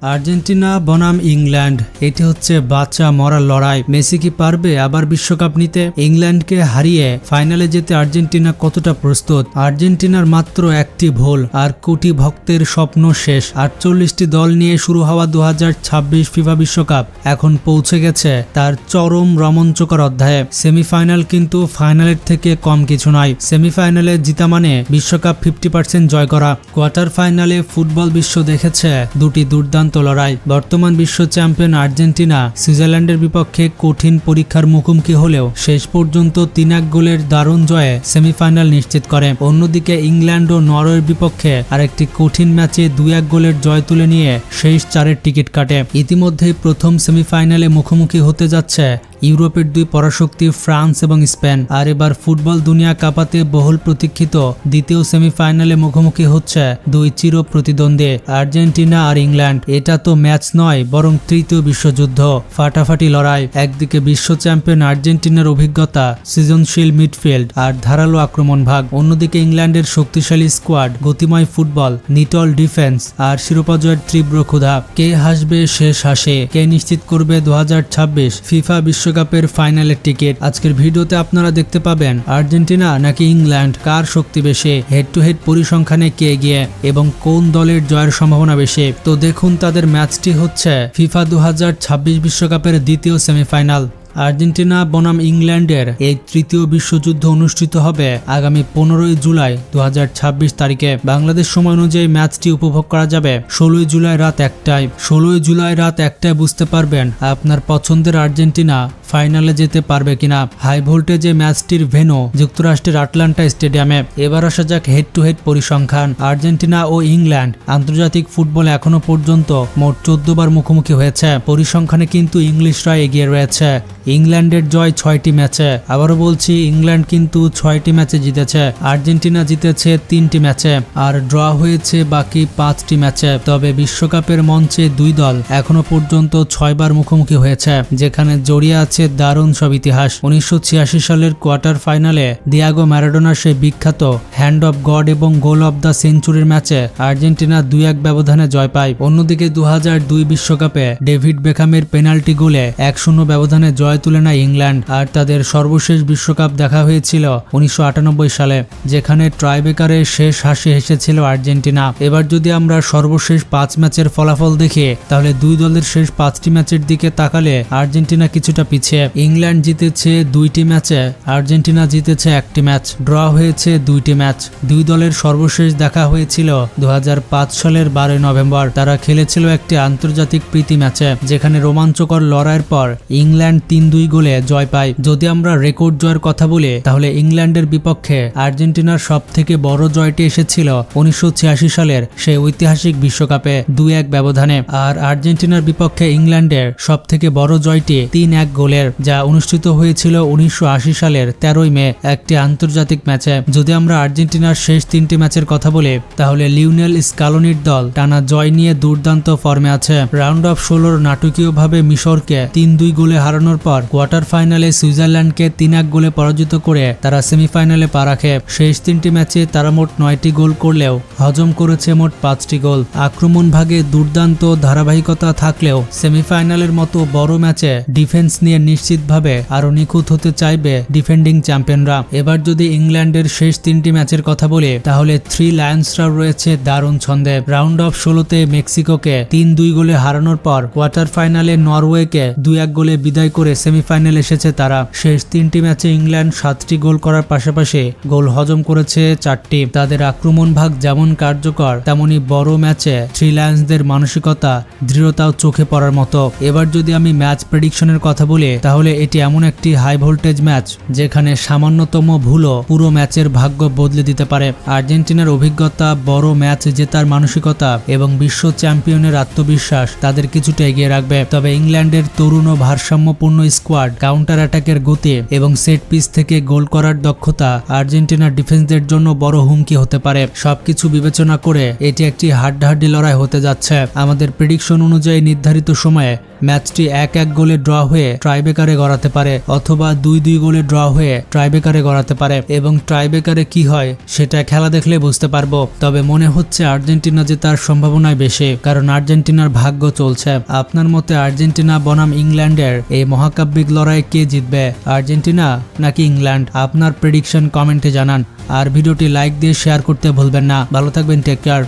Argentina বনাম England, এটি হচ্ছে বাচ্চা মরার লড়াই। মেসি কি পারবে আবার বিশ্বকাপ নিতে? ইংল্যান্ডকে হারিয়ে ফাইনালে যেতে আর্জেন্টিনা কতটা প্রস্তুত? আর্জেন্টিনার মাত্র একটি ভুল আর কোটি ভক্তের স্বপ্ন শেষ। 48টি দল নিয়ে শুরু হওয়া 2026 ফিফা বিশ্বকাপ এখন পৌঁছে গেছে তার চরম রোমাঞ্চকর অধ্যায়ে। সেমিফাইনাল কিন্তু ফাইনালের থেকে কম কিছু নয়। সেমিফাইনালে জিতা মানে বিশ্বকাপ 50% জয় করা। কোয়ার্টার ফাইনালে ফুটবল বিশ্ব দেখেছে দুটি দুর্দান্ত লড়াই। বর্তমান বিশ্ব চ্যাম্পিয়ন আর্জেন্টিনা সুইজারল্যান্ডের বিপক্ষে কঠিন পরীক্ষার মুখোমুখি হলেও শেষ পর্যন্ত 3-1 গোলের দারুণ জয়ে সেমিফাইনাল নিশ্চিত করে। অন্যদিকে ইংল্যান্ড ও নরওয়ের বিপক্ষে আরেকটি কঠিন ম্যাচে 2-1 গোলের জয় তুলে নিয়ে শেষ 4-এর টিকিট কাটে। ইতিমধ্যেই প্রথম সেমিফাইনালে মুখোমুখি হতে যাচ্ছে ইউরোপের দুই পরাশক্তি ফ্রান্স এবং স্পেন। আর এবার ফুটবল দুনিয়া কাঁপাতে বহুল প্রতীক্ষিত দ্বিতীয় সেমিফাইনালে মুখোমুখি হচ্ছে দুই চির প্রতিদ্বন্দ্বী আর্জেন্টিনা আর ইংল্যান্ড। এটা তো ম্যাচ নয়, বরং তৃতীয় বিশ্বযুদ্ধ। ফাটাফাটি লড়াই। একদিকে বিশ্ব চ্যাম্পিয়ন আর্জেন্টিনার অভিজ্ঞতা, সৃজনশীল মিডফিল্ড আর ধারালো আক্রমণ ভাগ, অন্যদিকে ইংল্যান্ডের শক্তিশালী স্কোয়াড, গতিময় ফুটবল, নিটল ডিফেন্স আর শিরোপা জয়ের তীব্র ক্ষুধা। কে হাসবে শেষ হাসে? কে নিশ্চিত করবে 2026 ফিফা বিশ্বকাপের ফাইনালের টিকিট? আজকের ভিডিওতে আপনারা দেখতে পাবেন আর্জেন্টিনা নাকি ইংল্যান্ড, কার শক্তি বেশি, হেড টু হেড পরিসংখ্যানে কে এগিয়ে এবং কোন দলের জয়ের সম্ভাবনা বেশি। তো দেখুন তাদের ম্যাচটি হচ্ছে ফিফা 2026 বিশ্বকাপের দ্বিতীয় সেমিফাইনাল। আর্জেন্টিনা বনাম ইংল্যান্ডের এই তৃতীয় বিশ্বযুদ্ধ অনুষ্ঠিত হবে আগামী 15 জুলাই 2026 তারিখে। বাংলাদেশ সময় অনুযায়ী ম্যাচটি উপভোগ করা যাবে 16 জুলাই রাত 1টায়। 16 জুলাই রাত 1টায় বুঝতে পারবেন আপনার পছন্দের আর্জেন্টিনা ফাইনালে যেতে পারবে কিনা। হাই ভোল্টেজে ম্যাচটির ভেন্যু যুক্তরাষ্ট্রের আটলান্টা স্টেডিয়ামে। এবার আসা যাক হেড টু হেড পরিসংখ্যান। আর্জেন্টিনা ও ইংল্যান্ড আন্তর্জাতিক ফুটবলে এখনো পর্যন্ত মোট 14 বার মুখোমুখি হয়েছে। পরিসংখ্যানে কিন্তু ইংলিশরা এগিয়ে রয়েছে। ইংল্যান্ডের জয় 6টি ম্যাচে। আবারও বলছি, ইংল্যান্ড কিন্তু 6টি ম্যাচে জিতেছে। আর্জেন্টিনা জিতেছে 3টি ম্যাচে আর ড্র হয়েছে বাকি 5টি ম্যাচে। তবে বিশ্বকাপের মঞ্চে দুই দল এখনো পর্যন্ত 6 বার মুখোমুখি হয়েছে, যেখানে জড়িয়ে আছে দারুণ সব ইতিহাস। 1986 সালের কোয়ার্টার ফাইনালে দিয়াগো ম্যারাডোনার সেই বিখ্যাত হ্যান্ড অফ গড এবং গোল অফ দ্য সেঞ্চুরির ম্যাচে আর্জেন্টিনা 2-1 ব্যবধানে জয় পায়। অন্যদিকে 2002 বিশ্বকাপে ডেভিড বেকহামের পেনাল্টি গোলে 1-0 ব্যবধানে জয় তুলে নেয় ইংল্যান্ড। আর তাদের সর্বশেষ বিশ্বকাপ দেখা হয়েছিল 1998 সালে, যেখানে ট্রাইবেকারে শেষ হাসি হেসেছিল আর্জেন্টিনা। এবার যদি আমরা সর্বশেষ 5 ম্যাচের ফলাফল দেখি, তাহলে দুই দলের শেষ 5টি ম্যাচের দিকে তাকালে আর্জেন্টিনা কিছুটা পিছিয়ে। ইংল্যান্ড জিতেছে 2টি ম্যাচে, আর্জেন্টিনা জিতেছে 1টি ম্যাচ। ড্র হয়েছে 2টি ম্যাচ। দুই দলের সর্বশেষ দেখা হয়েছিল 2005 সালের 12 নভেম্বর। তারা খেলেছিল একটি আন্তর্জাতিক প্রীতি ম্যাচে, যেখানে রোমাঞ্চকর লড়াইয়ের পর ইংল্যান্ড 3-2 গোলে জয় পায়। যদি আমরা রেকর্ড জয়ের কথা বলি, তাহলে ইংল্যান্ডের বিপক্ষে আর্জেন্টিনার সব থেকে বড় জয়টি এসেছিল 1986 সালের সেই ঐতিহাসিক বিশ্বকাপে 2-1 ব্যবধানে। আর আর্জেন্টিনার বিপক্ষে ইংল্যান্ডের সব থেকে বড় জয়টি 3-1 গোলের, যা অনুষ্ঠিত হয়েছিল 1980 সালের 13 মে একটি আন্তর্জাতিক ম্যাচে। যদি আমরা আর্জেন্টিনার শেষ 3টি ম্যাচের কথা বলি, তাহলে লিওনেল স্কালোনির দল টানা জয় নিয়ে দুর্দান্ত ফর্মে আছে। রাউন্ড অফ 16 নাটকীয়ভাবে মিশরকে 3-2 গোলে হারানোর পর কোয়ার্টার ফাইনালে সুইজারল্যান্ডকে 3-1 গোলে পরাজিত করে তারা সেমিফাইনালে পা রাখে। শেষ 3টি ম্যাচে তারা মোট 9টি গোল করলেও হজম করেছে মোট 5টি গোল। আক্রমণ ভাগে দুর্দান্ত ধারাবাহিকতা থাকলেও সেমিফাইনালের মতো বড় ম্যাচে ডিফেন্স নিয়ে নিশ্চিতভাবে আরো নিখুঁত হতে চাইবে ডিফেন্ডিং চ্যাম্পিয়নরা। এবার যদি ইংল্যান্ডের শেষ 3টি ম্যাচের কথা বলি, তাহলে থ্রি লায়ন্সরা রয়েছে দারুণ ছন্দে। রাউন্ড অফ 16তে মেক্সিকোকে 3-2 গোলে হারানোর পর কোয়ার্টার ফাইনালে নরওয়েকে 2-1 গোলে বিদায় করে সেমিফাইনাল এসেছে তারা। শেষ 3টি ম্যাচে ইংল্যান্ড 7টি গোল করার পাশাপাশি গোল হজম করেছে 4টি। তাদের আক্রমণ ভাগ যেমন কার্যকর, তেমনি বড় ম্যাচে থ্রি লায়ন্সদের মানসিকতা, দৃঢ়তাও চোখে পড়ার মতো। এবার যদি আমি ম্যাচ প্রেডিকশনের কথা বলি, তাহলে এটি এমন একটি হাই ভোল্টেজ ম্যাচ যেখানে সামান্যতম ভুলও পুরো ম্যাচের ভাগ্য বদলে দিতে পারে। আর্জেন্টিনার অভিজ্ঞতা, বড় ম্যাচ জেতার মানসিকতা এবং বিশ্ব চ্যাম্পিয়নের আত্মবিশ্বাস তাদের কিছুটা এগিয়ে রাখবে। তবে ইংল্যান্ডের তরুণ ও ভারসাম্যপূর্ণ স্কোয়াড, কাউন্টার অ্যাটাকের গতি এবং সেট পিস থেকে গোল করার দক্ষতা আর্জেন্টিনার ডিফেন্সদের জন্য বড় হুমকি হতে পারে। সবকিছু বিবেচনা করে এটি একটি হাড্ডাহাড্ডি লড়াই হতে যাচ্ছে। আমাদের প্রেডিকশন অনুযায়ী নির্ধারিত সময়ে ম্যাচটি 1-1 গোলে ড্র হয়ে ট্রাইবেকারে গড়াতে পারে অথবা 2-2 গোলে ড্র হয়ে ট্রাইবেকারে গড়াতে পারে এবং ট্রাইবেকারে কি হয় সেটা খেলা দেখলে বুঝতে পারবো। তবে মনে হচ্ছে আর্জেন্টিনা জেতার সম্ভাবনাই বেশি, কারণ আর্জেন্টিনার ভাগ্য চলছে। আপনার মতে আর্জেন্টিনা বনাম ইংল্যান্ডের এই মহাকাব্যিক লড়াই কে জিতবে, আর্জেন্টিনা নাকি ইংল্যান্ড? আপনার প্রেডিকশন কমেন্টে জানান আর ভিডিওটি লাইক দিয়ে শেয়ার করতে ভুলবেন না। ভালো থাকবেন, টেক কেয়ার।